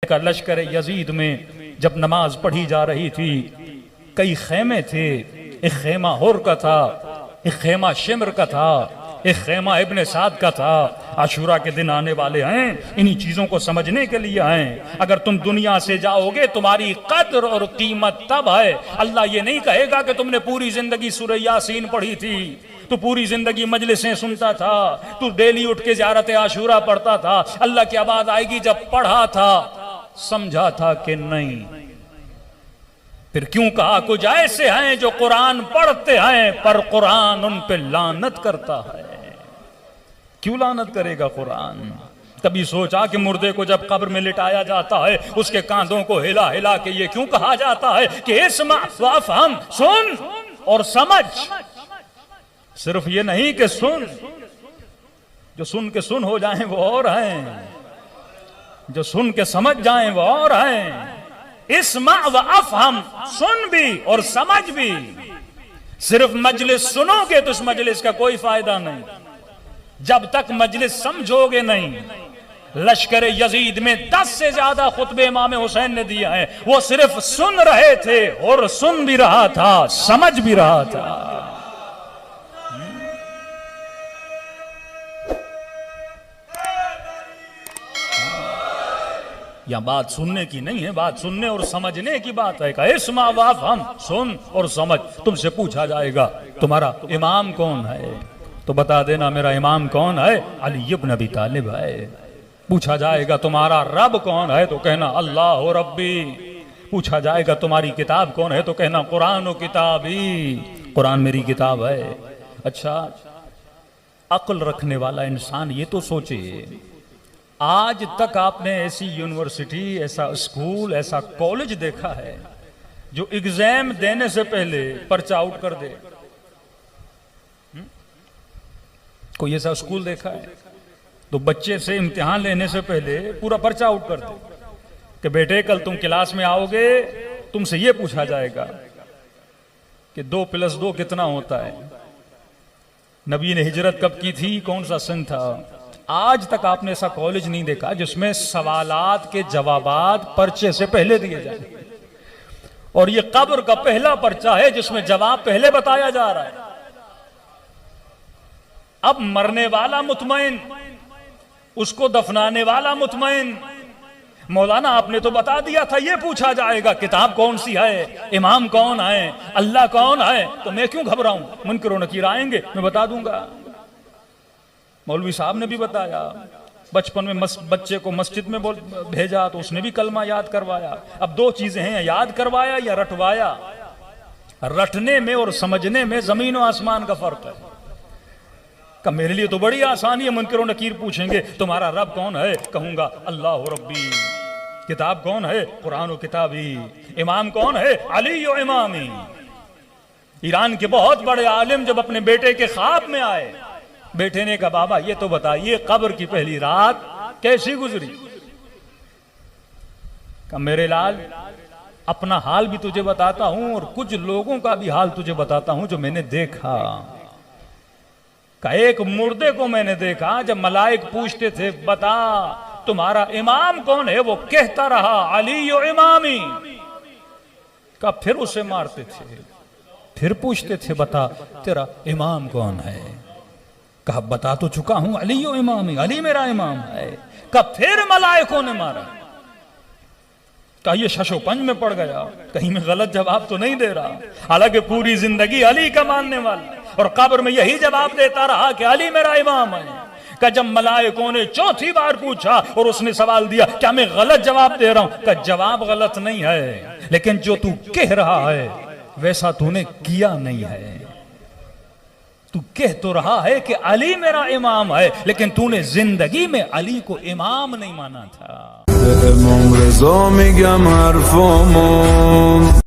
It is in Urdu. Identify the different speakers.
Speaker 1: کا لشکر یزید میں جب نماز پڑھی جا رہی تھی، کئی خیمے تھے، ایک خیمہ ہور کا تھا، ایک خیمہ شمر کا تھا، ایک خیمہ ابن سعد کا تھا۔ عاشورہ کے دن آنے والے ہیں، انہی چیزوں کو سمجھنے کے لیے ہیں۔ اگر تم دنیا سے جاؤ گے تمہاری قدر اور قیمت تب ہے۔ اللہ یہ نہیں کہے گا کہ تم نے پوری زندگی سورہ یاسین پڑھی تھی، تو پوری زندگی مجلسیں سنتا تھا، تو ڈیلی اٹھ کے زیارت عاشورہ پڑھتا تھا۔ اللہ کی آواز آئے گی جب پڑھا تھا سمجھا تھا کہ نہیں؟ پھر کیوں کہا کچھ ایسے ہیں جو قرآن پڑھتے ہیں پر قرآن ان پہ لعنت کرتا ہے۔ کیوں لعنت کرے گا قرآن؟ کبھی سوچا کہ مردے کو جب قبر میں لٹایا جاتا ہے اس کے کاندھوں کو ہلا ہلا کے یہ کیوں کہا جاتا ہے کہ اسمع وافہم، سن اور سمجھ؟ صرف یہ نہیں کہ سن، جو سن کے سن ہو جائیں وہ اور ہیں، جو سن کے سمجھ جائیں وہ اور ہیں۔ اسمع وافہم، سن بھی اور سمجھ بھی۔ صرف مجلس سنو گے تو اس مجلس کا کوئی فائدہ نہیں جب تک مجلس سمجھو گے نہیں۔ لشکر یزید میں 10 سے زیادہ خطبے امام حسین نے دیا ہے، وہ صرف سن رہے تھے اور سن بھی رہا تھا، سمجھ بھی رہا تھا۔ یا بات سننے کی نہیں ہے، بات سننے اور سمجھنے کی بات ہے کہ اسمع وافہم، سن اور سمجھ۔ تم سے پوچھا جائے گا تمہارا امام کون ہے تو بتا دینا میرا امام کون ہے؟ علی ابن ابی طالب ہے۔ پوچھا جائے گا تمہارا رب کون ہے تو کہنا اللہ ربی۔ پوچھا جائے گا تمہاری کتاب کون ہے تو کہنا قرآن و کتابی، قرآن میری کتاب ہے۔ اچھا، عقل رکھنے والا انسان یہ تو سوچے، آج تک آپ نے ایسی یونیورسٹی، ایسا اسکول، ایسا کالج دیکھا ہے جو ایگزام دینے سے پہلے پرچہ آؤٹ کر دے؟ کوئی ایسا اسکول دیکھا ہے تو بچے سے امتحان لینے سے پہلے پورا پرچہ آؤٹ کر دے کہ بیٹے کل تم کلاس میں آؤ گے، تم سے یہ پوچھا جائے گا کہ 2+2 کتنا ہوتا ہے؟ نبی نے ہجرت کب کی تھی؟ کون سا سن تھا؟ آج تک آپ نے ایسا کالج نہیں دیکھا جس میں سوالات کے جوابات پرچے سے پہلے دیے جائیں، اور یہ قبر کا پہلا پرچہ ہے جس میں جواب پہلے بتایا جا رہا ہے۔ اب مرنے والا مطمئن، اس کو دفنانے والا مطمئن۔ مولانا آپ نے تو بتا دیا تھا یہ پوچھا جائے گا کتاب کون سی ہے، امام کون ہے، اللہ کون ہے، تو میں کیوں گھبراؤں؟ منکر و نکیر آئیں گے میں بتا دوں گا۔ مولوی صاحب نے بھی بتایا، بچپن میں بچے کو مسجد میں بھیجا تو اس نے بھی کلمہ یاد کروایا۔ اب 2 چیزیں ہیں، یاد کروایا یا رٹوایا۔ رٹنے میں اور سمجھنے میں زمین و آسمان کا فرق ہے۔ کہ میرے لیے تو بڑی آسانی ہے، منکر و نکیر پوچھیں گے تمہارا رب کون ہے، کہوں گا اللہ ربی۔ کتاب کون ہے؟ قرآن و کتابی۔ امام کون ہے؟ علی و امامی۔ ایران کے بہت بڑے عالم جب اپنے بیٹے کے خواب میں آئے، بیٹے نے کہا بابا یہ تو بتائیے قبر کی پہلی رات کیسی گزری؟ کہ میرے لال اپنا حال بھی تجھے بتاتا ہوں اور کچھ لوگوں کا بھی حال تجھے بتاتا ہوں جو میں نے دیکھا۔ کہ ایک مردے کو میں نے دیکھا جب ملائک پوچھتے تھے بتا تمہارا امام کون ہے، وہ کہتا رہا علی و امامی۔ کہ پھر اسے مارتے تھے، پھر پوچھتے تھے بتا تیرا امام کون ہے؟ کہا بتا تو چکا ہوں علی و امامی، علی میرا امام ہے۔ کہ پھر ملائکوں نے مارا۔ کہ یہ شش و پنج میں پڑ گیا، کہیں میں غلط جواب تو نہیں دے رہا؟ حالانکہ پوری زندگی علی کا ماننے والا، اور قبر میں یہی جواب دیتا رہا کہ علی میرا امام ہے۔ کہ جب ملائکوں نے 4تھی بار پوچھا اور اس نے سوال دیا کیا میں غلط جواب دے رہا ہوں؟ کہ جواب غلط نہیں ہے، لیکن جو تو کہہ رہا ہے ویسا تو نے کیا نہیں ہے۔ تو کہہ تو رہا ہے کہ علی میرا امام ہے، لیکن تو نے زندگی میں علی کو امام نہیں مانا تھا۔